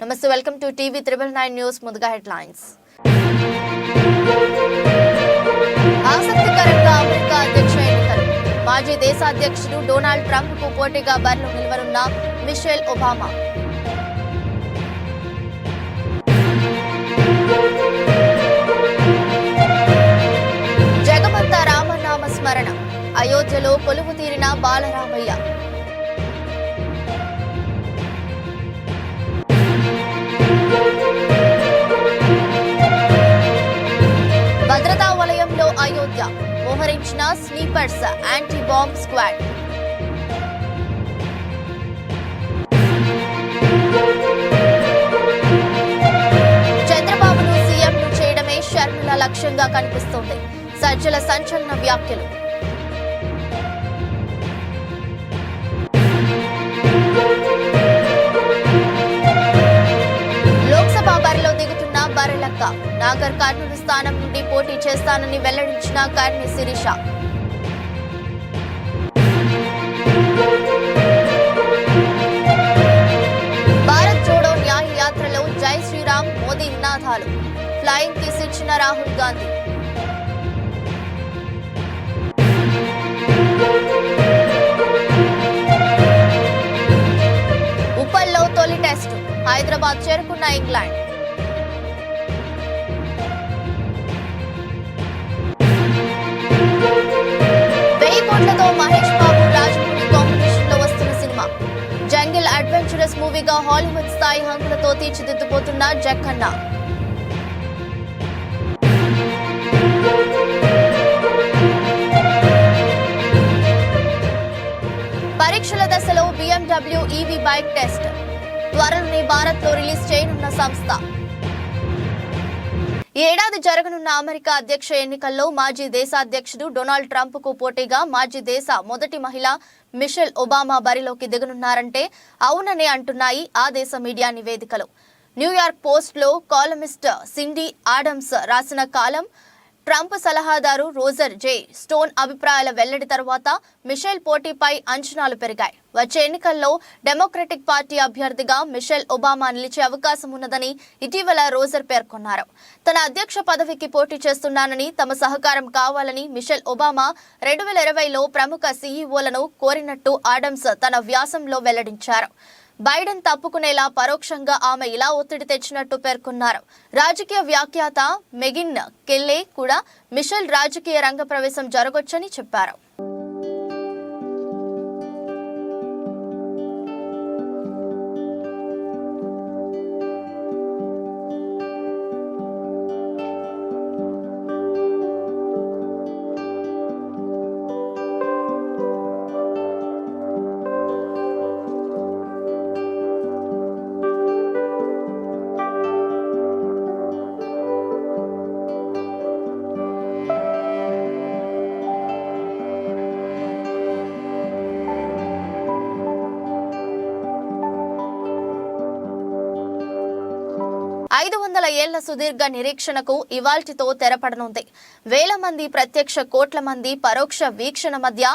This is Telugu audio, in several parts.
నమస్తే, వెల్కమ్ టు టీవీ 999 న్యూస్. ముందుగా హెడ్లైన్స్. ఆసక్తికరంగా అమెరికా అధ్యక్ష ఎన్నికలు. మాజీ దేశాధ్యక్షుడు డొనాల్డ్ ట్రంప్ కు పోటీగా బరిలో నిలవనున్న మిషెల్ ఒబామా. జగమంతా రామనామ స్మరణ. అయోధ్యలో కొలువు తీరిన బాలరామయ్య. భద్రతా వలయంలో అయోధ్య మోహరించిన స్నీపర్స్ యాంటీ బాంబ్ స్క్వాడ్. చంద్రబాబును సీఎంను చేయడమే షర్మిల లక్ష్యంగా కనిపిస్తోంది. సజ్జల సంచలన వ్యాఖ్యలు. లోక్సభ బరిలో దిగుతున్న బర్రెలక్క. నాగర్ కర్నూలు స్థానం నుండి పోటీ చేస్తానని వెల్లడించిన కర్ణి శిరీష. భారత్ జోడో న్యాయ యాత్రలో జై శ్రీరామ్ మోదీ నినాదాలు. ఫ్లయింగ్ కిస్ ఇచ్చిన రాహుల్ గాంధీ. ఉప్పల్లో తొలి టెస్టు. హైదరాబాద్ చేరుకున్న ఇంగ్లాండ్. కోట్లతో మహేష్ బాబు రాజమౌళి కాంబినేషన్ లో వస్తున్న సినిమా. జంగిల్ అడ్వెంచరస్ మూవీగా హాలీవుడ్ స్థాయి హంగులతో తీర్చిదిద్దుపోతున్న జక్కన్న. పరీక్షల దశలో BMW EV బైక్ టెస్ట్. త్వరలోనే భారత్ లో రిలీజ్ చేయనున్న సంస్థ. ఈ ఏడాది జరగనున్న అమెరికా అధ్యక్ష ఎన్నికల్లో మాజీ దేశాధ్యక్షుడు డొనాల్డ్ ట్రంప్ కు పోటీగా మాజీ దేశ మొదటి మహిళ మిషెల్ ఒబామా బరిలోకి దిగనున్నారంటే అవుననే అంటున్నాయి ఆ దేశ మీడియా నివేదికలు. న్యూయార్క్ పోస్ట్ లో కాలమిస్ట్ సిండీ ఆడమ్స్ రాసిన కాలం, ట్రంప్ సలహాదారు రోజర్ జే స్టోన్ అభిప్రాయాల వెల్లడి తర్వాత మిషెల్ పోటీపై అంచనాలు పెరిగాయి. వచ్చే ఎన్నికల్లో డెమోక్రటిక్ పార్టీ అభ్యర్థిగా మిషెల్ ఒబామా నిలిచే అవకాశం ఉన్నదని ఇటీవల రోజర్ పేర్కొన్నారు. తన అధ్యక్ష పదవికి పోటీ చేస్తున్నానని, తమ సహకారం కావాలని మిషెల్ ఒబామా 2020లో ప్రముఖ సీఈఓలను కోరినట్టు ఆడమ్స్ తన వ్యాసంలో వెల్లడించారు. బైడెన్ తప్పుకునేలా పరోక్షంగా ఆమె ఇలా ఒత్తిడి తెచ్చినట్టు పేర్కొన్నారు. రాజకీయ వ్యాఖ్యాత మెగిన్ కెల్లే కూడా మిషెల్ రాజకీయ రంగ ప్రవేశం జరగొచ్చని చెప్పారు. ఏళ్ల సుదీర్ఘ నిరీక్షణకు ఇవాల్టితో తెరపడనుంది. వేల మంది ప్రత్యక్ష, కోట్ల మంది పరోక్ష వీక్షణ మధ్య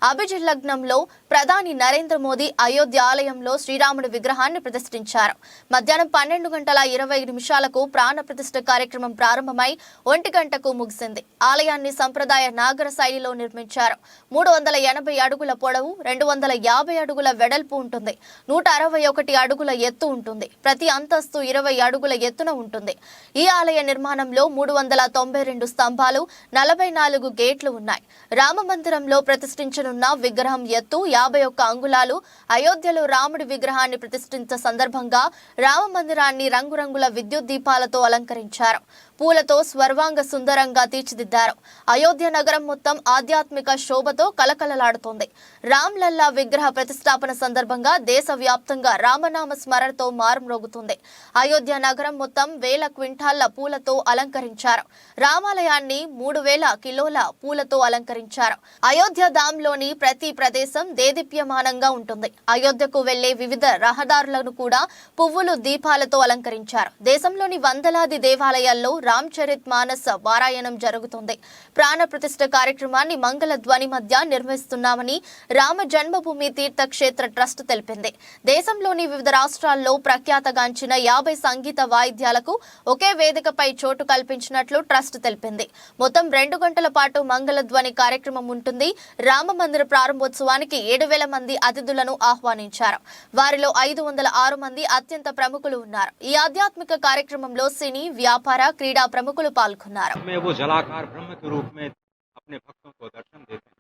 అభిజిల్లగ్నంలో ప్రధాని నరేంద్ర మోదీ అయోధ్య ఆలయంలో శ్రీరాముడి విగ్రహాన్ని ప్రతిష్ఠించారు. మధ్యాహ్నం 12:20 ప్రాణ ప్రతిష్ఠ కార్యక్రమం ప్రారంభమై 1 గంటకు ముగిసింది. ఆలయాన్ని సంప్రదాయ నాగర శైలిలో నిర్మించారు. 380 అడుగుల పొడవు, 250 అడుగుల వెడల్పు ఉంటుంది. 161 అడుగుల ఎత్తు ఉంటుంది. ప్రతి అంతస్తు 20 అడుగుల ఎత్తున ఉంటుంది. ఈ ఆలయ నిర్మాణంలో 392 స్తంభాలు, 44 గేట్లు ఉన్నాయి. రామ మందిరంలో ప్రతిష్ఠించనున్న విగ్రహం ఎత్తు 51 అంగుళాలు. అయోధ్యలో రాముడి విగ్రహాన్ని ప్రతిష్ఠించిన సందర్భంగా రామ మందిరాన్ని రంగురంగుల విద్యుత్ దీపాలతో అలంకరించారు. పూలతో స్వర్వాంగ సుందరంగా తీర్చిదిద్దారు. అయోధ్య నగరం మొత్తం ఆధ్యాత్మిక శోభతో కలకలలాడుతోంది. రామ్ లల్లా విగ్రహ ప్రతిష్టాపన సందర్భంగా దేశవ్యాప్తంగా రామనామ స్మరణతో మారుమ్రోగుతుంది. అయోధ్య నగరం మొత్తం వేల క్వింటాళ్ల పూలతో అలంకరించారు. రామాలయాన్ని 3000 కిలోల పూలతో అలంకరించారు. అయోధ్య ధామ్లోని ప్రతి ప్రదేశం దేదీప్యమానంగా ఉంటుంది. అయోధ్యకు వెళ్లే వివిధ రహదారులను కూడా పువ్వులు, దీపాలతో అలంకరించారు. దేశంలోని వందలాది దేవాలయాల్లో రామచరిత్ మానస్ పారాయణం జరుగుతుంది. ప్రాణ ప్రతిష్ఠ కార్యక్రమాన్ని మంగళ ధ్వని మధ్య నిర్వహిస్తున్నామని రామ జన్మభూమి తీర్థక్షేత్ర ట్రస్ట్ తెలిపింది. దేశంలోని వివిధ రాష్ట్రాల్లో ప్రఖ్యాతగాంచిన 50 సంగీత వాయిద్యాలకు ఒకే వేదికపై చోటు కల్పించినట్లు ట్రస్ట్ తెలిపింది. మొత్తం 2 గంటల పాటు మంగళ ధ్వని కార్యక్రమం ఉంటుంది. రామ మందిర ప్రారంభోత్సవానికి 7,000 మంది అతిథులను ఆహ్వానించారు. వారిలో 506 మంది అత్యంత ప్రముఖులు ఉన్నారు. ఈ ఆధ్యాత్మిక కార్యక్రమంలో సినీ, వ్యాపార, క్రీడా ప్రముఖులు పాల్గొన్నారు. वो जलाकार ब्रह्म के रूप में अपने भक्तों को दर्शन देते हैं।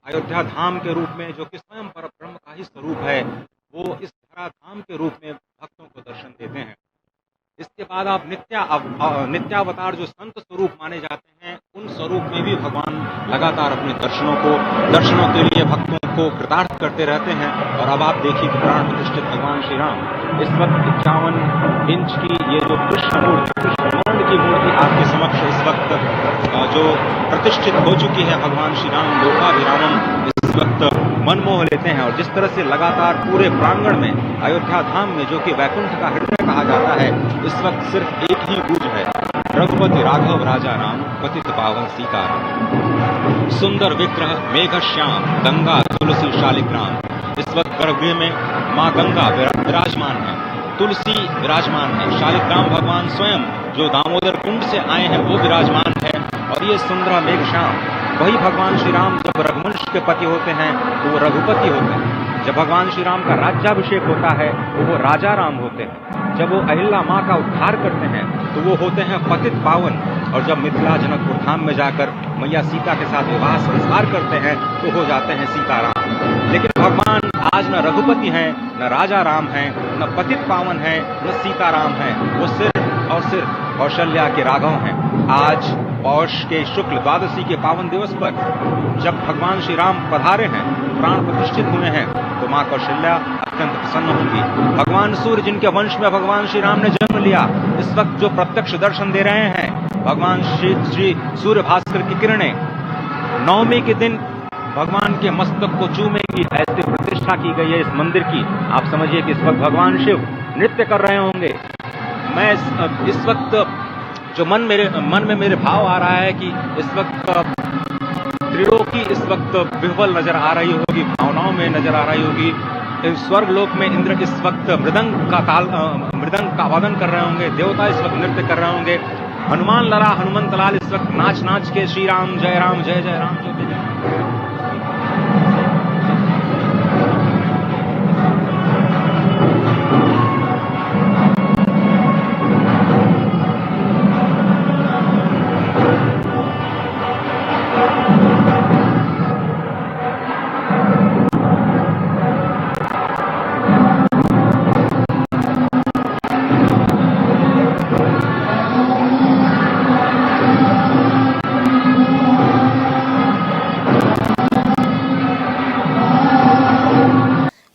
अयोध्या धाम के रूप में जो कि स्वयं पर ब्रह्म का ही स्वरूप है, वो इस धरा धाम के रूप में भक्तों को दर्शन देते हैं। इसके बाद आप नित्यावतार जो संत स्वरूप माने जाते हैं, उन स्वरूप में भी भगवान लगातार अपने दर्शनों के लिए भक्तों को कृतार्थ करते रहते हैं। और अब आप देखिए कि प्राण प्रतिष्ठित भगवान श्री राम इस वक्त 51 इंच की ये जो कृष्ण की मूर्ति आपके समक्ष इस वक्त जो प्रतिष्ठित हो चुकी है, भगवान श्री राम लोकाभिरामम इस वक्त मनमोह लेते हैं। और जिस तरह से लगातार पूरे प्रांगण में अयोध्या धाम में जो कि वैकुंठ का हृदय कहा जाता है, इस वक्त सिर्फ एक ही गूंज है, रघुपति राघव राजा राम पतित पावन सीताराम। सुंदर विग्रह मेघ श्याम गंगा तुलसी शालिग्राम। इस वक्त गर्भगृह में माँ गंगा विराजमान है, तुलसी विराजमान है, शालिग्राम भगवान स्वयं जो दामोदर कुंड से आए हैं वो विराजमान है। और ये सुंदर मेघ श्याम वही भगवान श्री राम जब रघुवंश के पति होते हैं तो वो रघुपति होते हैं। जब भगवान श्री राम का राज्याभिषेक होता है तो वो राजा राम होते हैं। जब वो अहिल्या माँ का उद्धार करते हैं तो वो होते हैं पतित पावन। और जब मिथिला जनकपुर धाम में जाकर मैया सीता के साथ विवाह संस्कार करते हैं तो हो जाते हैं सीताराम। लेकिन भगवान आज न रघुपति हैं, न राजा राम हैं, न पतित पावन हैं, न सीताराम हैं। वो सिर्फ और सिर्फ कौशल्या के राघव हैं। आज पौष के शुक्ल द्वादशी के पावन दिवस पर जब भगवान श्री राम पधारे हैं, प्राण प्रतिष्ठित हुए हैं, तो माँ कौशल्या अत्यंत प्रसन्न होंगी। भगवान सूर्य जिनके वंश में भगवान श्री राम ने जन्म लिया, इस वक्त जो प्रत्यक्ष दर्शन दे रहे हैं, भगवान श्री सूर्य भास्कर की किरणें नवमी के दिन भगवान के मस्तक को चूमेंगी। ऐसे प्रतिष्ठा की गई है इस मंदिर की। आप समझिए कि इस वक्त भगवान शिव नृत्य कर रहे होंगे। मैं इस वक्त जो मन में मेरे भाव आ रहा है कि इस वक्त त्रिलोकी इस वक्त विह्वल नजर आ रही होगी, भावनाओं में नजर आ रही होगी। स्वर्ग लोक में इंद्र इस वक्त मृदंग का वादन कर रहे होंगे, देवता इस वक्त नृत्य कर रहे होंगे। हनुमान लला हनुमंत लाल इस वक्त नाच के श्री राम जय राम जय जय राम जो जय।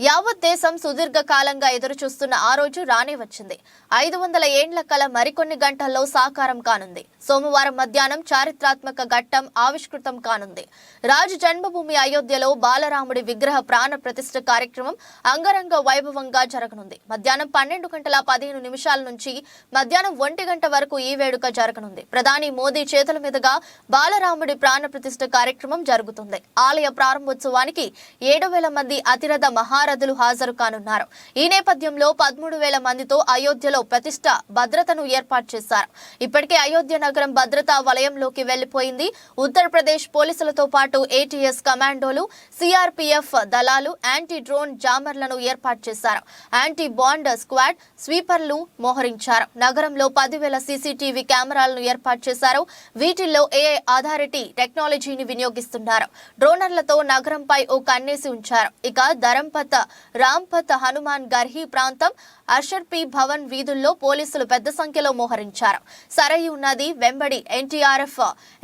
యావత్ దేశం సుదీర్ఘ కాలంగా ఎదురు చూస్తున్న ఆ రోజు రానే వచ్చింది. 500 ఏండ్ల కల మరికొన్ని గంటల్లో సాకారం కానుంది. సోమవారం మధ్యాహ్నం చారిత్రాత్మక ఘట్టం ఆవిష్కృతం కానుంది. రాజ జన్మభూమి అయోధ్యలో బాలరాముడి విగ్రహ ప్రాణ ప్రతిష్ఠ కార్యక్రమం అంగరంగ వైభవంగా జరగనుంది. మధ్యాహ్నం 12:15 నుంచి మధ్యాహ్నం 1 గంట వరకు ఈ వేడుక జరగనుంది. ప్రధాని మోదీ చేతుల మీదుగా బాలరాముడి ప్రాణ ప్రతిష్ఠ కార్యక్రమం జరుగుతుంది. ఆలయ ప్రారంభోత్సవానికి 7,000 మంది అతిరథ మహారథులు హాజరు కానున్నారు. ఈ నేపథ్యంలో 13,000 మందితో అయోధ్యలో ప్రతిష్ఠ భద్రతను ఏర్పాటు చేశారు. ఇప్పటికే అయోధ్య నగరం భద్రతా వలయంలోకి వెళ్లిపోయింది. ఉత్తరప్రదేశ్ పోలీసులతో పాటు ఏటీఎస్ కమాండోలు, సిఆర్పీఎఫ్ దళాలు, యాంటీ డ్రోన్ జామర్లను ఏర్పాటు చేశారు. యాంటీ బాండ్ స్క్వాడ్ స్వీపర్లు మోహరించారు. నగరంలో 10,000 సీసీటీవీ కెమెరాలను ఏర్పాటు చేశారు. వీటిల్లో ఏఐ ఆధారిటీ టెక్నాలజీని వినియోగిస్తున్నారు. డ్రోనర్లతో నగరంపై ఓ కన్నేసి ఉంచారు. ఇక ధరంపత్, రాంపత్, హనుమాన్ గర్హి ప్రాంతం, అర్షర్పి భవన్ వీధుల్లో పోలీసులు పెద్ద సంఖ్యలో మోహరించారు. సరయూ నది వెంబడి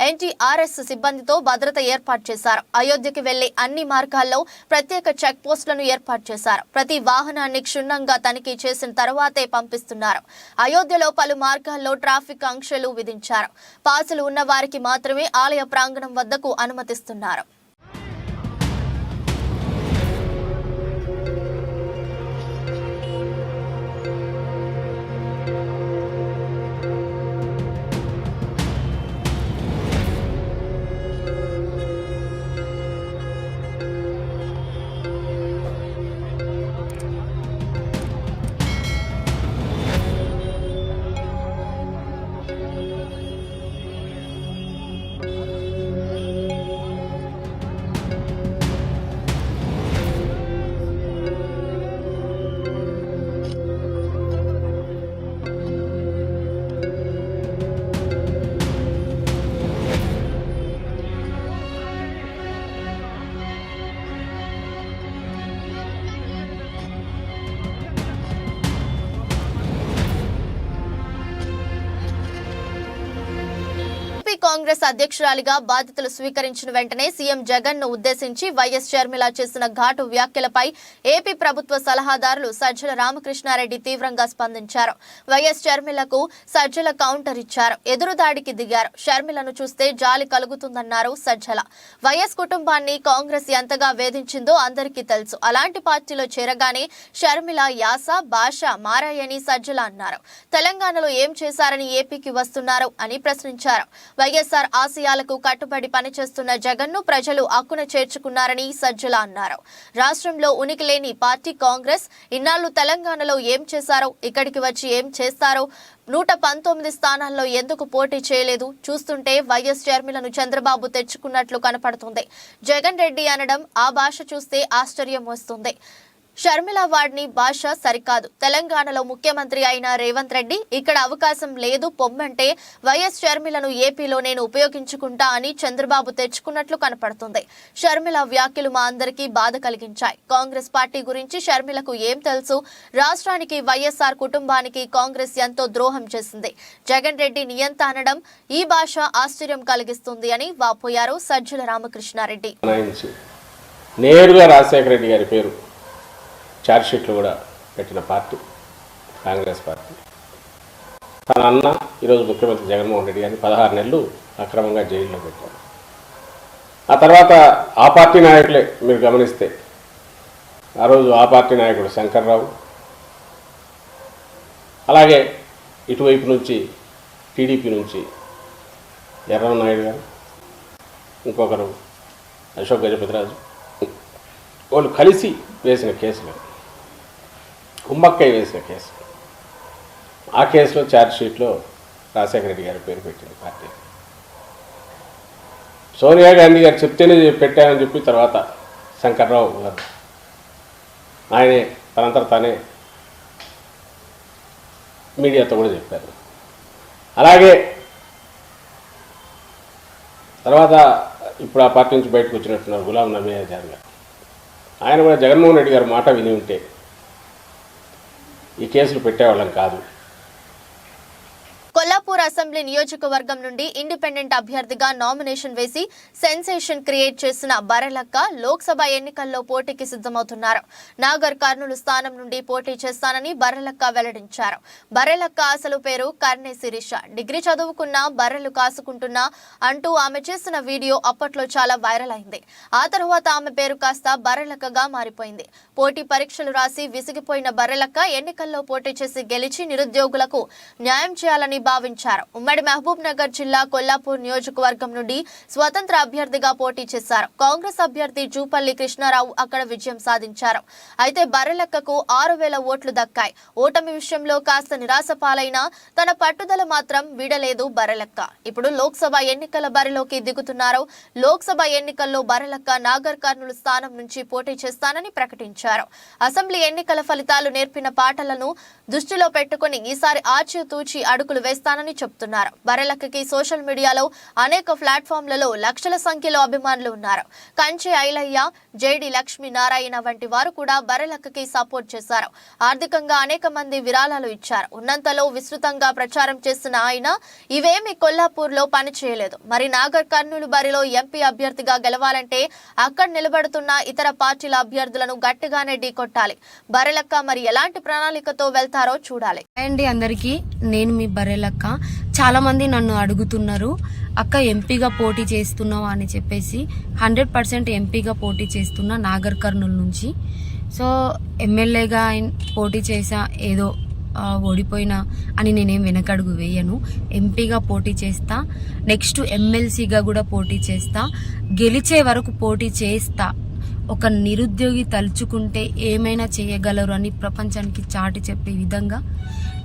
ఎన్టీఆర్ఎస్ సిబ్బందితో భద్రత ఏర్పాటు చేశారు. అయోధ్యకి వెళ్లే అన్ని మార్గాల్లో ప్రత్యేక చెక్ పోస్టులను ఏర్పాటు చేశారు. ప్రతి వాహనాన్ని క్షుణ్ణంగా తనిఖీ చేసిన తర్వాతే పంపిస్తున్నారు. అయోధ్యలో పలు మార్గాల్లో ట్రాఫిక్ ఆంక్షలు విధించారు. పాసులు ఉన్న వారికి మాత్రమే ఆలయ ప్రాంగణం వద్దకు అనుమతిస్తున్నారు. కాంగ్రెస్ అధ్యక్షురాలిగా బాధ్యతలు స్వీకరించిన వెంటనే సీఎం జగన్ ను ఉద్దేశించి వైఎస్ షర్మిల చేసిన ఘాటు వ్యాఖ్యలపై ఏపీ ప్రభుత్వ సలహాదారులు సజ్జల రామకృష్ణారెడ్డి తీవ్రంగా స్పందించారు. వైఎస్ షర్మిలకు సజ్జల కౌంటర్ ఇచ్చారు. ఎదురుదాడికి దిగారు. షర్మిలను చూస్తే జాలి కలుగుతుందన్నారు సజ్జల. వైఎస్ కుటుంబాన్ని కాంగ్రెస్ ఎంతగా వేధించిందో అందరికీ తెలుసు. అలాంటి పార్టీలో చేరగానే షర్మిల యాస భాష మారాయని సజ్జల అన్నారు. తెలంగాణలో ఏం చేశారని ఏపీకి వస్తున్నారు అని ప్రశ్నించారు. వైఎస్ఆర్ ఆశయాలకు కట్టుబడి పనిచేస్తున్న జగన్ ను ప్రజలు అక్కున చేర్చుకున్నారని సజ్జల అన్నారు. రాష్ట్రంలో ఉనికి లేని పార్టీ కాంగ్రెస్. ఇన్నాళ్లు తెలంగాణలో ఏం చేశారో, ఇక్కడికి వచ్చి ఏం చేస్తారో, 119 స్థానాల్లో ఎందుకు పోటీ చేయలేదు? చూస్తుంటే వైఎస్ షర్మిలను చంద్రబాబు తెచ్చుకున్నట్లు కనపడుతుంది. జగన్ రెడ్డి అనడం ఆ భాష చూస్తే ఆశ్చర్యం వస్తుంది. షర్మిల వాడిని భాష సరికాదు. తెలంగాణలో ముఖ్యమంత్రి అయిన రేవంత్ రెడ్డి ఇక్కడ అవకాశం లేదు పొమ్మంటే వైఎస్ షర్మిలను ఏపీలో నేను ఉపయోగించుకుంటా అని చంద్రబాబు తెచ్చుకున్నట్లు కనపడుతుంది. షర్మిల వ్యాఖ్యలు మా అందరికీ బాధ కలిగించాయి. కాంగ్రెస్ పార్టీ గురించి షర్మిలకు ఏం తెలుసు? రాష్ట్రానికి వైఎస్ఆర్ కుటుంబానికి కాంగ్రెస్ ఎంతో ద్రోహం చేసింది. జగన్ రెడ్డి నియంత అనడం ఈ భాష ఆశ్చర్యం కలిగిస్తుంది అని వాపోయారు సజ్జల రామకృష్ణారెడ్డి. నేరుగా రాజశేఖర రెడ్డి గారి పేరు ఛార్జ్షీట్లు కూడా పెట్టిన పార్టీ కాంగ్రెస్ పార్టీ. తన అన్న ఈరోజు ముఖ్యమంత్రి జగన్మోహన్ రెడ్డి గారిని 16 నెలలు అక్రమంగా జైల్లో పెట్టారు. ఆ తర్వాత ఆ పార్టీ నాయకులే మీరు గమనిస్తే ఆ రోజు ఆ పార్టీ నాయకుడు శంకర్రావు, అలాగే ఇటువైపు నుంచి టీడీపీ నుంచి ఎర్రనాయుడు గారు, ఇంకొకరు అశోక్ గజపతిరాజు, వాళ్ళు కలిసి వేసిన కేసులు, కుమ్మక్కై వేసిన కేసు. ఆ కేసులో ఛార్జ్షీట్లో రాజశేఖర రెడ్డి గారి పేరు పెట్టింది పార్టీ. సోనియా గాంధీ గారు చెప్తేనే పెట్టామని చెప్పి తర్వాత శంకర్రావు గారు ఆయనే తనంతట తానే మీడియాతో కూడా చెప్పారు. అలాగే తర్వాత ఇప్పుడు ఆ పార్టీ నుంచి బయటకు వచ్చినట్టున్నారు గులాం నబీ ఆజాద్ గారు. ఆయన కూడా జగన్మోహన్ రెడ్డి గారి మాట విని ఉంటే ఈ కేసులు పెట్టేవాళ్ళం కాదు. కొల్లాపూర్ అసెంబ్లీ నియోజకవర్గం నుండి ఇండిపెండెంట్ అభ్యర్థిగా నామినేషన్ వేసి సెన్సేషన్ క్రియేట్ చేసిన బర్రెలక్క లోక్సభ ఎన్నికల్లో పోటీకి సిద్ధమవుతున్నారు. నాగర్ కర్నూలు స్థానం నుండి పోటీ చేస్తానని బర్రెలక్క వెల్లడించారు. బర్రెలక్క అసలు పేరు కర్ణే శిరీష. డిగ్రీ చదువుకున్న బర్రెలు కాసుకుంటున్నా అంటూ ఆమె చేసిన వీడియో అప్పట్లో చాలా వైరల్ అయింది. ఆ తర్వాత ఆమె పేరు కాస్త బర్రెలక్కగా మారిపోయింది. పోటీ పరీక్షలు రాసి విసిగిపోయిన బర్రెలక్క ఎన్నికల్లో పోటీ చేసి గెలిచి నిరుద్యోగులకు న్యాయం చేయాలని భావించారు. ఉమ్మడి మహబూబ్ నగర్ జిల్లా కొల్లాపూర్ నియోజకవర్గం నుండి స్వతంత్ర అభ్యర్థిగా పోటీ చేశారు. కాంగ్రెస్ అభ్యర్థి జూపల్లి కృష్ణారావు అక్కడ విజయం సాధించారు. అయితే బర్రెలక్కకు 6,000 ఓట్లు దక్కాయి. ఓటమి విషయంలో కాస్త నిరాశ పాలైనా తన పట్టుదల మాత్రం వీడలేదు బర్రెలక్క. ఇప్పుడు లోక్సభ ఎన్నికల బరిలోకి దిగుతున్నారు. లోక్సభ ఎన్నికల్లో బర్రెలక్క నాగర్ కర్నూలు స్థానం నుంచి పోటీ చేస్తానని ప్రకటించారు. అసెంబ్లీ ఎన్నికల ఫలితాలు నేర్పిన పాటలను దృష్టిలో పెట్టుకుని ఈసారి ఆచితూచి అడుగులు వేస్తానని చెప్తున్నారు. బర్రెలక్కకి సోషల్ మీడియాలో అనేక ప్లాట్ఫామ్లలో లక్షల సంఖ్యలో అభిమానులు ఉన్నారు. కంచె ఐలయ్య, జేడి లక్ష్మీ నారాయణ వంటి వారు కూడా బర్రెలక్కకి సపోర్ట్ చేశారు. ఆర్థికంగా అనేక మంది విరాళాలు ఇచ్చారు. ఉన్నంతలో విస్తృతంగా ప్రచారం చేసిన ఆయన ఇవేమీ కొల్లాపూర్లో పనిచేయలేదు. మరి నాగర్ కర్నూలు బరిలో ఎంపీ అభ్యర్థిగా గెలవాలంటే అక్కడ నిలబడుతున్న ఇతర పార్టీల అభ్యర్థులను గట్టిగానే ఢీకొట్టాలి. బర్రెలక్క మరి ఎలాంటి ప్రణాళికతో వెళ్తారో చూడాలి. అండి అందరికీ, నేను మీ బర్రెలక్క. చాలా మంది నన్ను అడుగుతున్నారు, అక్క ఎంపీగా పోటీ చేస్తున్నావా అని చెప్పేసి. 100% ఎంపీగా పోటీ చేస్తున్నా నాగర్ కర్నూలు నుంచి. సో ఎమ్మెల్యేగా పోటీ చేసా, ఏదో ఓడిపోయినా అని నేనేం వెనకడుగు వేయను. ఎంపీగా పోటీ చేస్తా, నెక్స్ట్ ఎమ్మెల్సీగా కూడా పోటీ చేస్తా, గెలిచే వరకు పోటీ చేస్తా. ఒక నిరుద్యోగి తలుచుకుంటే ఏమైనా చేయగలరు అని ప్రపంచానికి చాటి చెప్పే విధంగా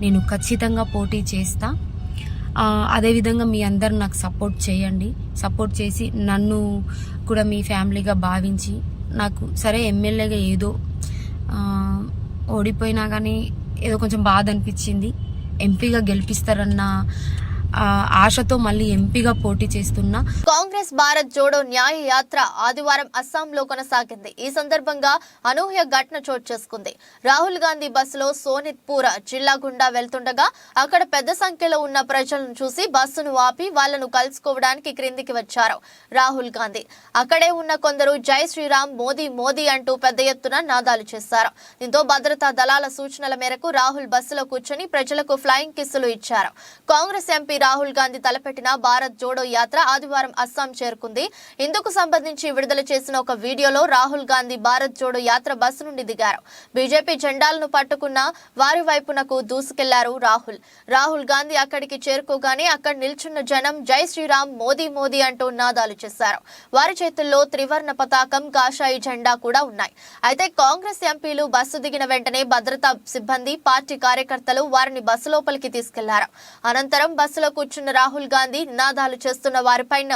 నేను ఖచ్చితంగా పోటీ చేస్తా. అదేవిధంగా మీ అందరు నాకు సపోర్ట్ చేయండి. సపోర్ట్ చేసి నన్ను కూడా మీ ఫ్యామిలీగా భావించి, నాకు సరే ఎమ్మెల్యేగా ఏదో ఓడిపోయినా కానీ ఏదో కొంచెం బాధ అనిపించింది. ఎంపీగా గెలిపిస్తారన్న ఆశతో మళ్ళీ ఎంపీగా పోటీ చేస్తున్నా. కాంగ్రెస్ భారత్ జోడో న్యాయ యాత్ర ఆదివారం అస్సాంలో కొనసాగింది. ఈ సందర్భంగా అనూహ్య ఘటన చోటు చేసుకుంది. రాహుల్ గాంధీ బస్సులో సోనిత్పూర్ జిల్లా గుండా వెళ్తుండగా అక్కడ పెద్ద సంఖ్యలో ఉన్న ప్రజలను చూసి బస్సును ఆపి వాళ్లను కలుసుకోవడానికి క్రిందికి వచ్చారు రాహుల్ గాంధీ. అక్కడే ఉన్న కొందరు జై శ్రీరామ్, మోదీ మోదీ అంటూ పెద్ద ఎత్తున నాదాలు చేశారు. దీంతో భద్రతా దళాల సూచనల మేరకు రాహుల్ బస్సులో కూర్చొని ప్రజలకు ఫ్లయింగ్ కిస్సులు ఇచ్చారు. కాంగ్రెస్ ఎంపీ రాహుల్ గాంధీ తలపెట్టిన భారత్ జోడో యాత్ర ఆదివారం అస్సాం చేరుకుంది. ఇందుకు సంబంధించి విడుదల చేసిన ఒక వీడియోలో రాహుల్ గాంధీ భారత్ జోడో యాత్ర బస్సు నుండి దిగారు. బీజేపీ జెండాలను పట్టుకున్న వారి వైపునకు దూసుకెళ్లారు రాహుల్ గాంధీ అక్కడికి చేరుకోగానే అక్కడ నిల్చున్న జనం జై శ్రీరామ్, మోదీ మోదీ అంటూ నాదాలు చేశారు. వారి చేతుల్లో త్రివర్ణ పతాకం, కాషాయి జెండా కూడా ఉన్నాయి. అయితే కాంగ్రెస్ ఎంపీలు బస్సు దిగిన వెంటనే భద్రతా సిబ్బంది, పార్టీ కార్యకర్తలు వారిని బస్సు లోపలికి తీసుకెళ్లారు. అనంతరం బస్సులో కూర్చున్న రాహుల్ గాంధీ నినాదాలు చేస్తున్న వారిపైన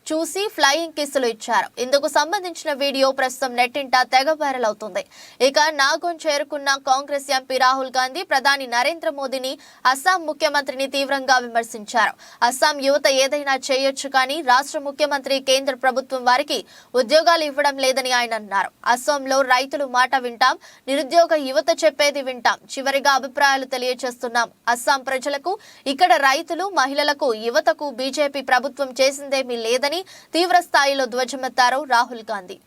చూసి ఫ్లయింగ్ కిస్సులు ఇచ్చారు. ఇందుకు సంబంధించిన వీడియో ప్రస్తుతం నెట్టింట తెగ వైరల్ అవుతుంది. ఇక నాగోన్ చేరుకున్న కాంగ్రెస్ ఎంపీ రాహుల్ గాంధీ ప్రధాని నరేంద్ర మోదీని, అస్సాం ముఖ్యమంత్రిని తీవ్రంగా విమర్శించారు. అస్సాం యువత ఏదైనా చేయొచ్చు కానీ రాష్ట్ర ముఖ్యమంత్రి, కేంద్ర ప్రభుత్వం వారికి ఉద్యోగాలు ఇవ్వడం లేదని ఆయన అన్నారు. అస్సాంలో రైతులు మాట వింటాం, నిరుద్యోగ యువత చెప్పేది వింటాం. చివరిగా అభిప్రాయాలు తెలియజేస్తున్నాం. అస్సాం ప్రజలకు, ఇక్కడ రైతులు, మహిళలకు, యువతకు బీజేపీ ప్రభుత్వం చేసిందేమీ లేదని తీవ్ర స్థాయిలో ధ్వజమెత్తారు రాహుల్ గాంధీ.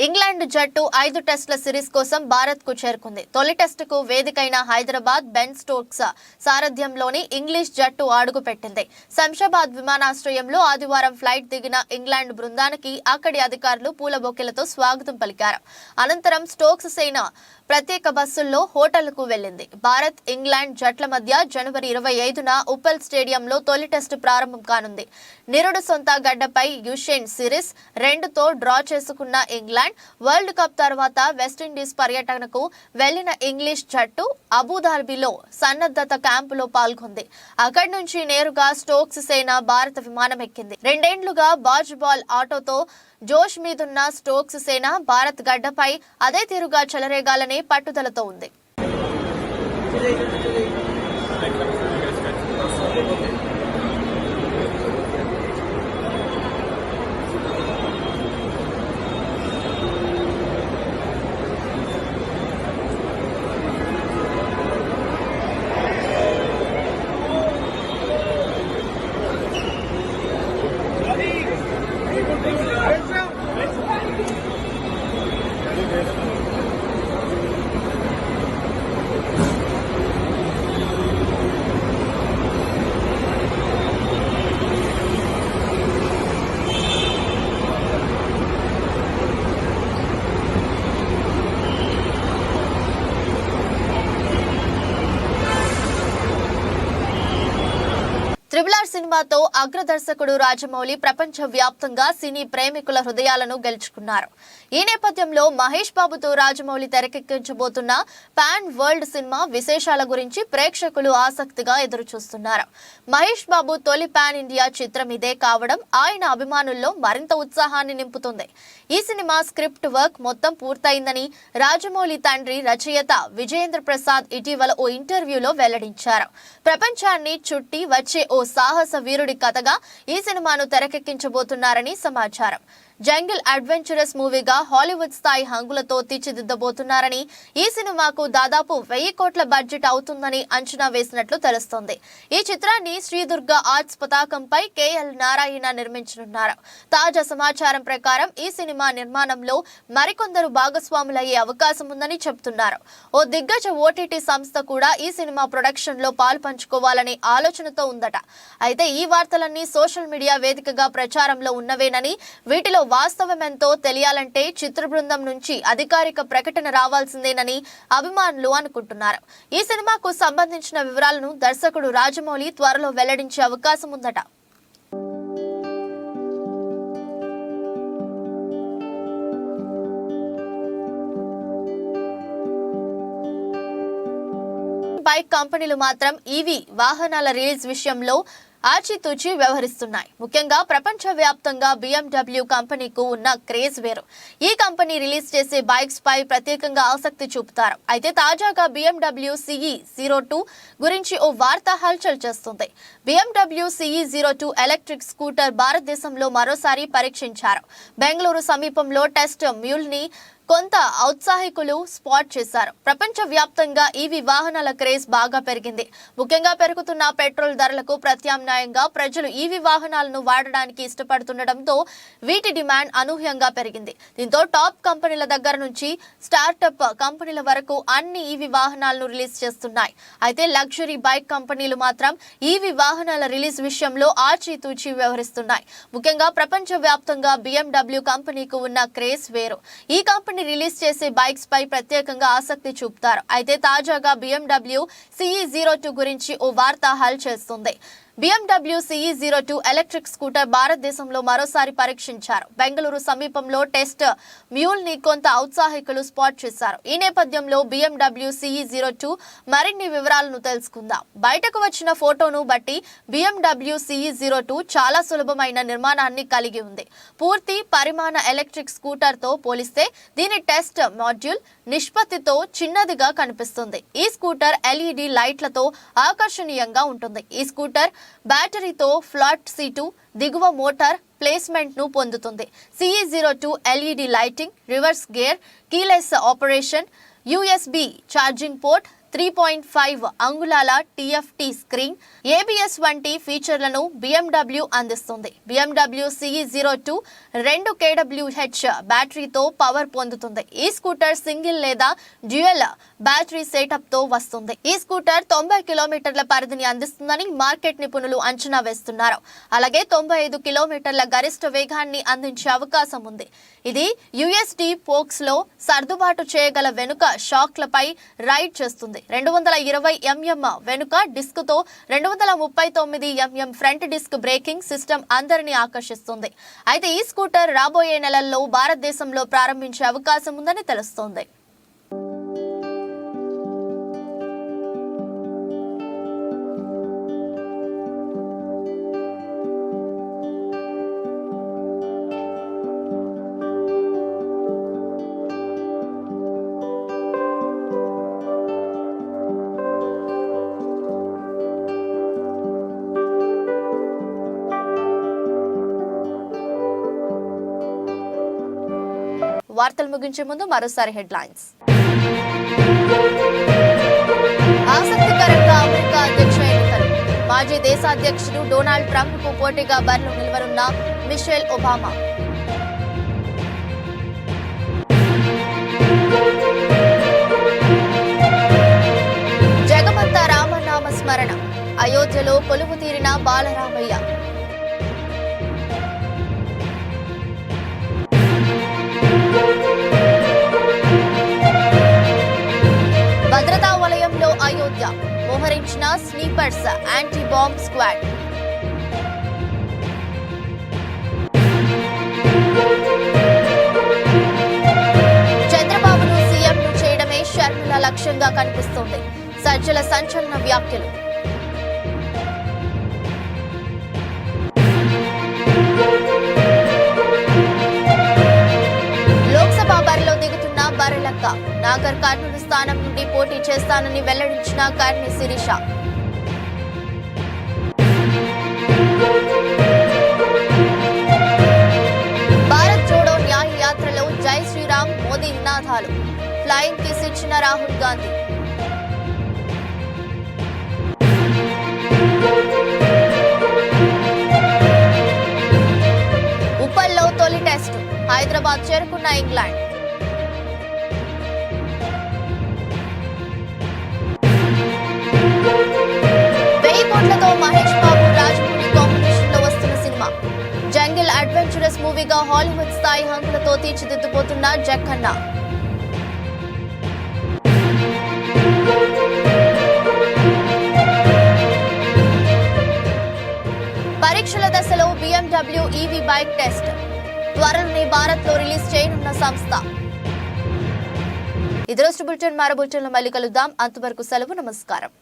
ఇంగ్లాండ్ జట్టు 5 టెస్టుల సిరీస్ కోసం భారత్ కు చేరుకుంది. తొలి టెస్టుకు వేదికైన హైదరాబాద్ బెన్ స్టోక్స్ సారథ్యంలోని ఇంగ్లీష్ జట్టు అడుగుపెట్టింది. శంషాబాద్ విమానాశ్రయంలో ఆదివారం ఫ్లైట్ దిగిన ఇంగ్లాండ్ బృందానికి అక్కడి అధికారులు పూల బొకేలతో స్వాగతం పలికారు. అనంతరం స్టోక్స్ సేన ప్రత్యేక బస్సుల్లో హోటల్కు వెళ్లింది. భారత్, ఇంగ్లాండ్ జట్ల మధ్య జనవరి 25న ఉప్పల్ స్టేడియంలో తొలి టెస్టు ప్రారంభం కానుంది. నిరుడు సొంత గడ్డపై యుషేన్ సిరీస్ 2తో డ్రా చేసుకున్న ఇంగ్లాండ్ వరల్డ్ కప్ తర్వాత వెస్టిండీస్ పర్యటనకు వెళ్లిన ఇంగ్లీష్ జట్టు అబుదాబిలో సన్నద్ధత క్యాంపులో పాల్గొంది. అక్కడి నుంచి నేరుగా స్టోక్స్ సేన భారత విమానం ఎక్కింది. 2 ఏళ్లుగా బాజ్ బాల్ ఆటోతో జోష్ మీదున్న స్టోక్స్ సేన భారత్ గడ్డపై అదే తీరుగా చెలరేగాలనే పట్టుదలతో ఉంది. త్రిబుల్ సినిమాతో అగ్రదర్శకుడు రాజమౌళి ప్రపంచ వ్యాప్తంగా సినీ ప్రేమికుల హృదయాలను గెలుచుకున్నారు. ఈ నేపథ్యంలో మహేష్ బాబుతో రాజమౌళి తెరకెక్కించబోతున్న పాన్ వరల్డ్ సినిమా విశేషాల గురించి ప్రేక్షకులు ఆసక్తిగా ఎదురుచూస్తున్నారు. మహేష్ బాబు తొలి పాన్ ఇండియా చిత్రం ఇదే కావడం ఆయన అభిమానుల్లో మరింత ఉత్సాహాన్ని నింపుతుంది. ఈ సినిమా స్క్రిప్ట్ వర్క్ మొత్తం పూర్తయిందని రాజమౌళి తండ్రి రచయిత విజయేంద్ర ప్రసాద్ ఇటీవల ఓ ఇంటర్వ్యూలో వెల్లడించారు. ప్రపంచాన్ని చుట్టి వచ్చే ఓ సాహస వీరుడి కథగా ఈ సినిమాను తెరకెక్కించబోతున్నారని సమాచారం. జంగిల్ అడ్వెంచరస్ మూవీగా హాలీవుడ్ స్థాయి హంగులతో తీర్చిదిద్దబోతున్నారని, ఈ సినిమాకు దాదాపు 1000 కోట్ల బడ్జెట్ అవుతుందని అంచనా వేసినట్లు తెలుస్తోంది. ఈ చిత్రాన్ని శ్రీదుర్గ ఆర్ట్స్ పతాకంపై కేఎల్ నారాయణ నిర్మించనున్నారు. తాజా సమాచారం ప్రకారం ఈ సినిమా నిర్మాణంలో మరికొందరు భాగస్వాములయ్యే అవకాశం ఉందని చెబుతున్నారు. ఓ దిగ్గజ ఓటీటీ సంస్థ కూడా ఈ సినిమా ప్రొడక్షన్ లో పాల్పంచుకోవాలనే ఆలోచనతో ఉందట. అయితే ఈ వార్తలన్నీ సోషల్ మీడియా వేదికగా ప్రచారంలో ఉన్నవేనని, వీటిలో వాస్తవమెంతో తెలియాలంటే చిత్ర బృందం నుంచి అధికారిక ప్రకటన రావాల్సిందేనని అభిమానులు అనుకుంటున్నారు. ఈ సినిమాకు సంబంధించిన వివరాలను దర్శకుడు రాజమౌళి త్వరలో వెల్లడించే అవకాశం ఉందట. బైక్ కంపెనీలు మాత్రం ఈవీ వాహనాల రిలీజ్ విషయంలో ఆచితూచి వ్యవహరిస్తున్నాయి. ముఖ్యంగా ప్రపంచవ్యాప్తంగా BMW కంపెనీకు ఉన్న క్రేజ్ వేరు. ఈ కంపెనీ రిలీజ్ చేసే బైక్స్ పై ప్రత్యేకంగా ఆసక్తి చూపుతారు. అయితే తాజాగా BMW CE 02 గురించి ఓ వార్త హల్చల్ చేస్తుంది. BMW CE 02 ఎలక్ట్రిక్ స్కూటర్ భారతదేశంలో మరోసారి పరీక్షించారు. బెంగళూరు సమీపంలో టెస్ట్ మ్యూల్ ని కొంత ఔత్సాహికులు స్పాట్ చేశారు. ప్రపంచ వ్యాప్తంగా ఈవీ వాహనాల క్రేజ్ బాగా పెరిగింది. ముఖ్యంగా పెరుగుతున్న పెట్రోల్ ధరలకు ప్రత్యామ్నాయంగా ప్రజలు ఈవీ వాహనాలను వాడడానికి ఇష్టపడుతుండటంతో వీటి డిమాండ్ అనూహ్యంగా పెరిగింది. దీంతో టాప్ కంపెనీల దగ్గర నుంచి స్టార్టప్ కంపెనీల వరకు అన్ని ఈవీ వాహనాలను రిలీజ్ చేస్తున్నాయి. అయితే లగ్జరీ బైక్ కంపెనీలు మాత్రం ఈవీ వాహనాల రిలీజ్ విషయంలో ఆచితూచి వ్యవహరిస్తున్నాయి. ముఖ్యంగా ప్రపంచ వ్యాప్తంగా BMW కంపెనీకు ఉన్న క్రేజ్ వేరు. ఈ కంపెనీ రిలీజ్ చేసే బైక్స్ పై ప్రత్యేకంగా ఆసక్తి చూపుతారు. అయితే తాజాగా BMW CE 02 గురించి ఓ వార్త హల్ చేస్తుంది. BMW CE 02 ఎలక్ట్రిక్ స్కూటర్ భారతదేశంలో మరోసారి పరీక్షించారు. బెంగళూరు సమీపంలో టెస్ట్ మ్యూల్ ని కొంత ఔత్సాహికులు స్పాట్ చేశారు. ఈ నేపథ్యంలో BMW CE 02 మరిన్ని వివరాలను తెలుసుకుందాం. బయటకు వచ్చిన ఫోటోను బట్టి BMW CE 02 చాలా సులభమైన నిర్మాణాన్ని కలిగి ఉంది. పూర్తి పరిమాణ ఎలక్ట్రిక్ స్కూటర్ తో పోలిస్తే దీని టెస్ట్ మాడ్యూల్ నిష్పత్తితో చిన్నదిగా కనిపిస్తుంది. ఈ స్కూటర్ LED లైట్లతో ఆకర్షణీయంగా ఉంటుంది. ఈ స్కూటర్ బ్యాటరీతో ఫ్లాట్ సీటు, దిగువ మోటార్ ప్లేస్మెంట్ ను పొందుతుంది. CE 02 LED lighting, reverse gear, keyless operation, USB charging port, 3.5 అంగుళాల TFT స్క్రీన్, ABS వంటి ఫీచర్లను BMW అందిస్తుంది. BMW CE 02 2 kWh బ్యాటరీతో పవర్ పొందుతుంది. ఈ స్కూటర్ సింగిల్ లేదా డ్యూయల్ బ్యాటరీ సెటప్ తో వస్తుంది. ఈ స్కూటర్ 90 కిలోమీటర్ల పరిధిని అందిస్తుందని మార్కెట్ నిపుణులు అంచనా వేస్తున్నారు. అలాగే 95 కిలోమీటర్ల గరిష్ట వేగాన్ని అందించే అవకాశం ఉంది. ఇది USD పోక్స్ లో సర్దుబాటు చేయగల వెనుక షాక్లపై రైడ్ చేస్తుంది. 220 mm వెనుక డిస్క్ తో 239 mm front disc braking system అందరినీ ఆకర్షిస్తుంది. అయితే ఈ స్కూటర్ రాబోయే నెలల్లో భారతదేశంలో ప్రారంభించే అవకాశం ఉందని తెలుస్తోంది. వార్తలు ముగించే ముందు మరోసారి హెడ్లైన్స్. ఆసక్తికరంగా అమెరికా అధ్యక్ష ఎన్నికలు. మాజీ దేశాధ్యక్షుడు డొనాల్డ్ ట్రంప్ కు పోటీగా బరిలో నిలవనున్న మిషెల్ ఒబామా. జగమంత రామనామ స్మరణ. అయోధ్యలో కొలువు తీరిన బాలరామయ్య. భద్రతా వలయంలో అయోధ్య మోహరించిన స్నీపర్స్ యాంటీ బాంబ్ స్క్వాడ్. చంద్రబాబును సీఎంను చేయడమే షర్మిల లక్ష్యంగా కనిపిస్తోంది. సజ్జల సంచలన వ్యాఖ్యలు. లోక్సభ బరిలో దిగుతున్న బర్రెలక్క. నాగర్ కర్నూలు స్థానం నుండి పోటీ చేస్తానని వెల్లడించిన కర్ణి శిరీష. భారత్ పాఠాలు. ఫ్లయింగ్ కిస్ ఇచ్చిన రాహుల్ గాంధీ. ఉప్పల్లో తొలి టెస్టు. హైదరాబాద్ చేరుకున్న ఇంగ్లాండ్. కోట్లతో మహేష్ బాబు రాజమౌళి కాంబినేషన్ లో వస్తున్న సినిమా. జంగిల్ అడ్వెంచరస్ మూవీగా హాలీవుడ్ స్థాయి హంగులతో తీర్చిదిద్దుపోతున్న జక్కన్న. పరీక్షల దశలో BMW EV బైక్ టెస్ట్. త్వరలోనే భారత్ లో రిలీజ్ చేయనున్న సంస్థ. ఇది రోజు బులెటిన్. మరో బులెటిన్లో మళ్ళీ కలుద్దాం. అంతవరకు సెలవు. నమస్కారం.